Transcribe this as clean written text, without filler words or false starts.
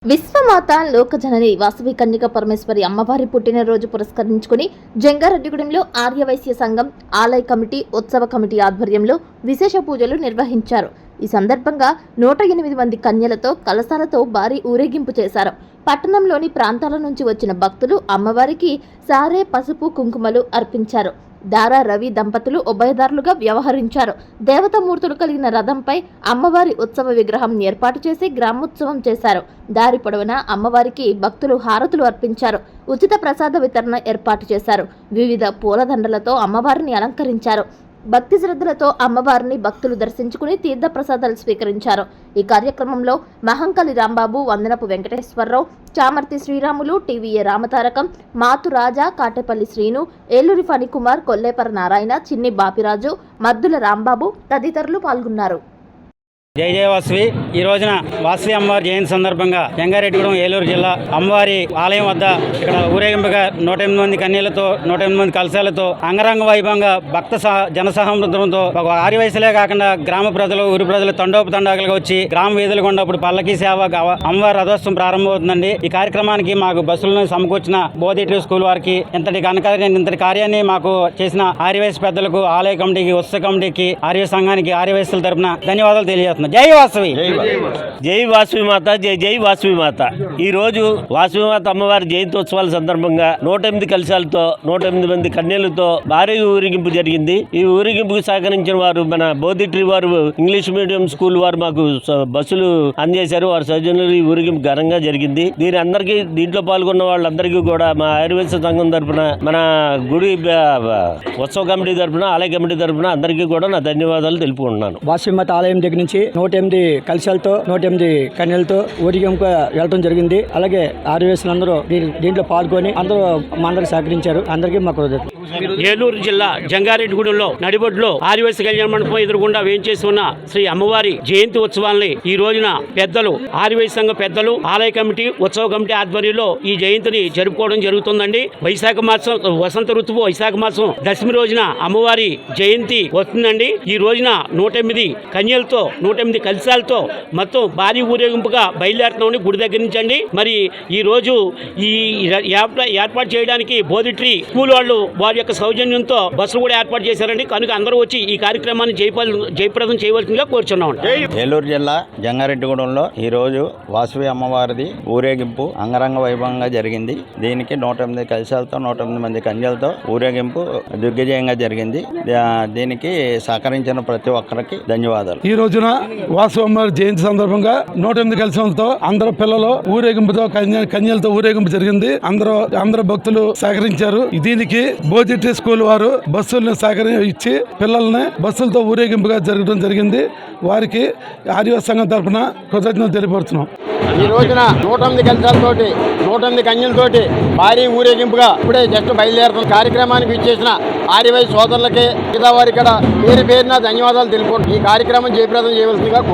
విశ్వమాత లోకజనని వాసవి కన్యక పరమేశ్వరి అమ్మవారి పుట్టినరోజు పురస్కరించుకుని జంగారెడ్డిగూడెంలో ఆర్యవైశ్య సంఘం ఆలయ కమిటీ ఉత్సవ కమిటీ ఆధ్వర్యంలో విశేష పూజలు నిర్వహించారు. ఈ సందర్భంగా 108 మంది కన్యలతో కలశాలతో భారీ ఊరేగింపు చేశారు. పట్టణంలోని ప్రాంతాల నుంచి వచ్చిన భక్తులు అమ్మవారికి సారే పసుపు కుంకుమలు అర్పించారు. దారా రవి దంపతులు ఉభయదారులుగా వ్యవహరించారు. దేవతామూర్తులు కలిగిన రథంపై అమ్మవారి ఉత్సవ విగ్రహం ఏర్పాటు చేసి గ్రామోత్సవం చేశారు. దారి పొడవునా అమ్మవారికి భక్తులు హారతులు అర్పించారు. ఉచిత ప్రసాద వితరణ ఏర్పాటు చేశారు. వివిధ పూలదండలతో అమ్మవారిని అలంకరించారు. భక్తి శ్రద్ధలతో అమ్మవారిని భక్తులు దర్శించుకుని తీర్థ ప్రసాదాలు స్వీకరించారు. ఈ కార్యక్రమంలో మహంకలి రాంబాబు, వందనపు వెంకటేశ్వరరావు, చామర్తి శ్రీరాములు, టీవీఏ రామతారకం, మాతు రాజా, కాటేపల్లి శ్రీను, ఏలూరి ఫణికుమార్, కొల్లేపర నారాయణ, చిన్ని బాపిరాజు, మద్దుల రాంబాబు తదితరులు పాల్గొన్నారు. జై జయ వాసవి. ఈ రోజున వాసవి అమ్మవారి జయంతి సందర్భంగా జంగారెడ్డిగూడెం ఏలూరు జిల్లా అమ్మవారి ఆలయం వద్ద ఇక్కడ ఊరేగింపుగా 108 మంది కన్యలతో 108 మంది కలశాలతో అంగరంగ వైభవంగా భక్త జనసహృదంతో ఒక ఆర్యవయసులే కాకుండా గ్రామ ప్రజలు, ఊరి ప్రజలు తండోపతండాలుగా వచ్చి గ్రామ వీధులు గుండా పల్లకి సేవ అమ్మవారి రథోత్సవం ప్రారంభమవుతుందండి. ఈ కార్యక్రమానికి మాకు బస్సులను సమకూర్చిన బోధిటి స్కూల్ వారికి ఇంతటి కార్యాన్ని మాకు చేసిన ఆర్యవయసు పెద్దలకు, ఆలయ కమిటీకి, ఉత్సవ కమిటీకి, ఆర్య సంఘానికి, ఆర్యవయసుల తరపున ధన్యవాదాలు తెలియజేస్తున్నాం. జై వాసవి. జై వాసవి మాత. జై జై వాసవి మాత. ఈ రోజు వాసవి మాత అమ్మవారి జయంతోత్సవాల సందర్భంగా 108 కలశాలతో 108 మంది కన్యలతో భారీ ఊరేగింపు జరిగింది. ఈ ఊరేగింపుకు సహకరించిన వారు మన బోధిట్రీ వారు, ఇంగ్లీష్ మీడియం స్కూల్ వారు మాకు బస్సులు అందజేశారు. వారి సౌజన్యంలో ఈ ఊరేగింపు ఘనంగా జరిగింది. దీంట్లో పాల్గొన్న వాళ్ళందరికీ కూడా మా ఆయుర్వేద సంఘం తరఫున, మన గుడి ఉత్సవ కమిటీ తరఫున, ఆలయ కమిటీ తరఫున అందరికీ కూడా నా ధన్యవాదాలు తెలుపుకుంటున్నాను. వాసవి మాత ఆలయం దగ్గర నుంచి 108 కలశాలతో 108 కన్యలతో ఊరేగింపు వెళ్ళడం జరిగింది. అలాగే ఆర్యవేసులందరూ దీంట్లో పాల్గొని అందరూ సహకరించారు. అందరికీ మాకు ఏలూరు జిల్లా జంగారెడ్డిగూడెంలో నడిబొడ్లో ఆర్యవైశ్య కళ్యాణ మండపం ఎదురుగుండా వేయించేసి ఉన్న శ్రీ అమ్మవారి జయంతి ఉత్సవాలని ఈ రోజున పెద్దలు, ఆర్యవైశ్య సంఘ పెద్దలు, ఆలయ కమిటీ, ఉత్సవ కమిటీ ఆధ్వర్యంలో ఈ జయంతిని జరుపుకోవడం జరుగుతుందండి. వైశాఖ మాసం, వసంత ఋతువు వైశాఖ మాసం దశమి రోజున అమ్మవారి జయంతి వస్తుందండి. ఈ రోజున 108 కన్యలతో 108 కలశాలతో మొత్తం భారీ ఊరేగింపుగా బయలుదేరుతున్నామని గుడి దగ్గర నుంచి అండి. మరి ఈ రోజు ఈ ఏర్పాటు చేయడానికి బోధిట్రీ స్కూల్ వాళ్ళు వారి యొక్క సౌజన్యంతో బస్సులు కూడా ఏర్పాటు చేశారండి. కనుక అందరూ వచ్చి ఈ కార్యక్రమాన్ని జయప్రదం చేయవలసిందిగా కోరుచున్నాం. ఏలూరు జిల్లా జంగారెడ్డిగూడెంలో ఈ రోజు వాసవి అమ్మవారిది ఊరేగింపు అంగరంగ వైభవంగా జరిగింది. దీనికి 108 కలశాలతో 108 మంది కన్యలతో ఊరేగింపు దిగ్విజయంగా జరిగింది. దీనికి సహకరించిన ప్రతి ఒక్కరికి ధన్యవాదాలు. ఈ రోజున వాసవి అమ్మవారి జయంతి సందర్భంగా 108 కలశాలతో అందరూ పిల్లలు ఊరేగింపుతో కన్యలతో ఊరేగింపు జరిగింది. అందరూ భక్తులు సహకరించారు. దీనికి బోధిట్రీ స్కూల్ వారు బస్సులను ఇచ్చి పిల్లల్ని బస్సులతో ఊరేగింపుగా జరగడం జరిగింది. వారికి ఆర్యవైశ్య సంఘం తరఫున కృతజ్ఞతలు తెలియపరుస్తున్నాం. ఈ రోజున 108 కలశాలతోటి 108 కన్యలతోటి భారీ ఊరేగింపుగా ఇప్పుడే జస్ట్ బయలుదేరుతున్న కార్యక్రమానికి ఇచ్చేసిన ఆర్యవైశ్య సోదరులకి, మిగతా వారికి పేరున ధన్యవాదాలు తెలుపుకుంటున్నాం. ఈ కార్యక్రమం జయప్రదం చేయవలసిందిగా